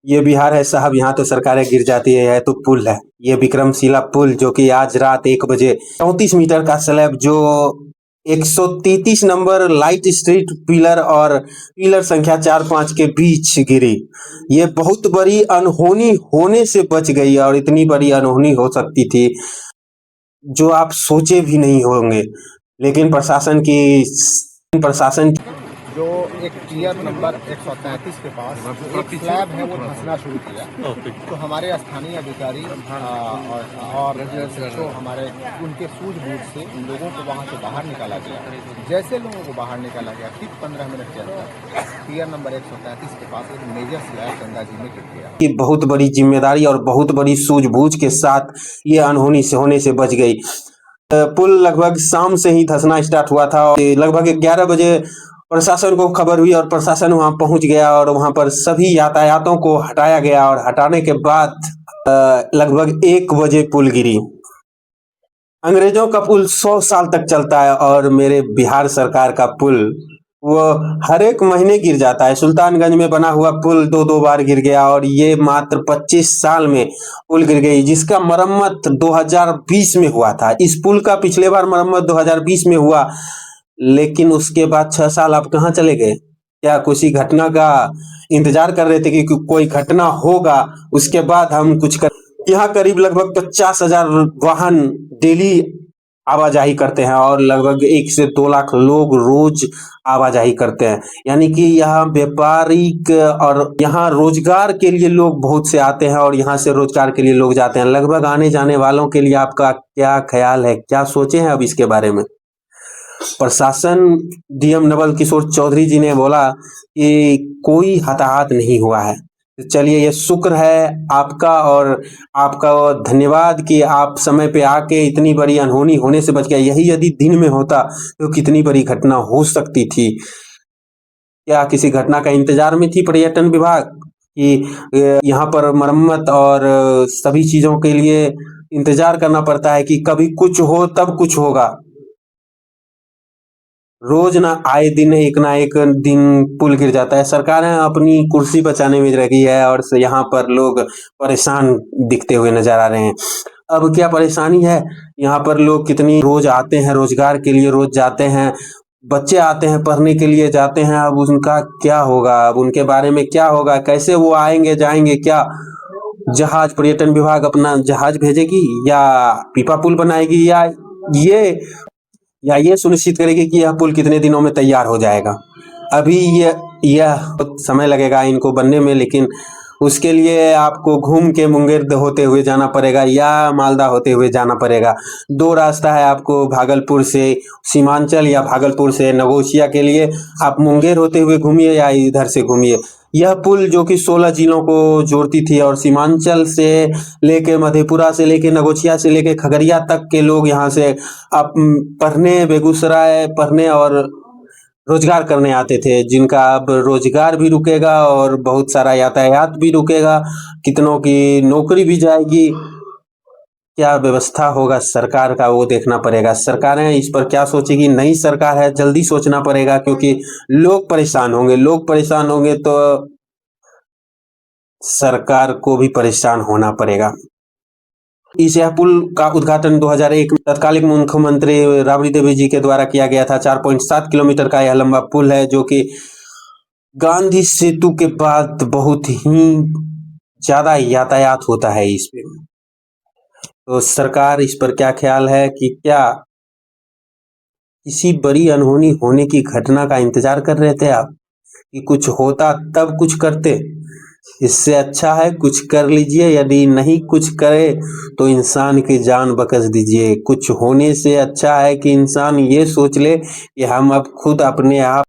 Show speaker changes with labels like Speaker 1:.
Speaker 1: ये बिहार है साहब, यहाँ तो सरकारें गिर जाती है, यह तो पुल है। ये विक्रमशिला पुल जो कि आज रात 1 बजे 34 मीटर का स्लैब जो 133 नंबर लाइट स्ट्रीट पिलर और पिलर संख्या 4-5 के बीच गिरी। ये बहुत बड़ी अनहोनी होने से बच गई और इतनी बड़ी अनहोनी हो सकती थी जो आप सोचे भी नहीं होंगे। लेकिन प्रशासन
Speaker 2: जो एक टियर नंबर 133 के पास एक स्लैब है वो धंसना शुरू किया। तो हमारे स्थानीय अधिकारी और जो हमारे उनके सूझबूझ से उन लोगों को वहाँ से बाहर निकाला गया। जैसे लोगों को बाहर निकाला गया ठीक 15 मिनट के अंदर टियर नंबर 133 के पास एक मेजर स्लैब गंगा जी में गिर गया।
Speaker 1: की बहुत बड़ी जिम्मेदारी और बहुत बड़ी सूझबूझ के साथ ये अनहोनी से होने से बच गई। पुल लगभग शाम से ही धंसना स्टार्ट हुआ था और लगभग 11 बजे प्रशासन को खबर हुई और प्रशासन वहां पहुंच गया और वहां पर सभी यातायातों को हटाया गया और हटाने के बाद लगभग 1 बजे पुल गिरी। अंग्रेजों का पुल 100 साल तक चलता है और मेरे बिहार सरकार का पुल वो हर एक महीने गिर जाता है। सुल्तानगंज में बना हुआ पुल 2-2 बार गिर गया और ये मात्र 25 साल में पुल गिर गई, जिसका मरम्मत 2020 में हुआ था। इस पुल का पिछले बार मरम्मत 2020 में हुआ, लेकिन उसके बाद 6 साल आप कहाँ चले गए? क्या किसी घटना का इंतजार कर रहे थे कि कोई घटना होगा उसके बाद हम कुछ कर। यहाँ करीब लगभग 50,000 वाहन डेली आवाजाही करते हैं और लगभग 1 से 2 लाख लोग रोज आवाजाही करते हैं। यानी कि यहाँ व्यापारिक और यहाँ रोजगार के लिए लोग बहुत से आते हैं और यहाँ से रोजगार के लिए लोग जाते हैं। लगभग आने जाने वालों के लिए आपका क्या ख्याल है, क्या सोचे हैं अब इसके बारे में? प्रशासन डीएम नवल किशोर चौधरी जी ने बोला कि कोई हताहत नहीं हुआ है। चलिए, ये शुक्र है आपका और आपका धन्यवाद कि आप समय पे आके इतनी बड़ी अनहोनी होने से बच गया। यही यदि दिन में होता तो कितनी बड़ी घटना हो सकती थी। क्या किसी घटना का इंतजार में थी पर्यटन विभाग कि यहाँ पर मरम्मत और सभी चीजों के लिए इंतजार करना पड़ता है कि कभी कुछ हो तब कुछ होगा? रोज ना आए दिन एक ना एक दिन पुल गिर जाता है। सरकारें अपनी कुर्सी बचाने में लगी है और यहाँ पर लोग परेशान दिखते हुए नजर आ रहे हैं। अब क्या परेशानी है? यहाँ पर लोग कितनी रोज आते हैं, रोजगार के लिए रोज जाते हैं, बच्चे आते हैं पढ़ने के लिए जाते हैं। अब उनका क्या होगा? अब उनके बारे में क्या होगा? कैसे वो आएंगे जाएंगे? क्या जहाज, पर्यटन विभाग अपना जहाज भेजेगी या पीपा पुल बनाएगी या ये सुनिश्चित करेगी कि यह पुल कितने दिनों में तैयार हो जाएगा? अभी यह समय लगेगा इनको बनने में, लेकिन उसके लिए आपको घूम के मुंगेर होते हुए जाना पड़ेगा या मालदा होते हुए जाना पड़ेगा। 2 रास्ता है आपको, भागलपुर से सीमांचल या भागलपुर से नगोशिया के लिए। आप मुंगेर होते हुए घूमिए या इधर से घूमिए। यह पुल जो कि 16 जिलों को जोड़ती थी और सीमांचल से लेके मधेपुरा से लेके नगोशिया से लेके खगड़िया तक के लोग यहाँ से अब पढ़ने, बेगूसराय पढ़ने और रोजगार करने आते थे, जिनका अब रोजगार भी रुकेगा और बहुत सारा यातायात भी रुकेगा, कितनों की नौकरी भी जाएगी। क्या व्यवस्था होगा सरकार का वो देखना पड़ेगा। सरकारें इस पर क्या सोचेगी? नई सरकार है, जल्दी सोचना पड़ेगा क्योंकि लोग परेशान होंगे तो सरकार को भी परेशान होना पड़ेगा। इस यह पुल का उद्घाटन 2001 तत्कालीन मुख्यमंत्री राबड़ी देवी जी के द्वारा किया गया था। 4.7 किलोमीटर का यह लंबा पुल है जो कि गांधी सेतु के बाद बहुत ही ज्यादा यातायात होता है इस पे। तो सरकार इस पर क्या ख्याल है कि क्या किसी बड़ी अनहोनी होने की घटना का इंतजार कर रहे थे आप कि कुछ होता तब कुछ करते? इससे अच्छा है कुछ कर लीजिए, यदि नहीं कुछ करे तो इंसान की जान बख्श दीजिए। कुछ होने से अच्छा है कि इंसान ये सोच ले कि हम अब खुद अपने आप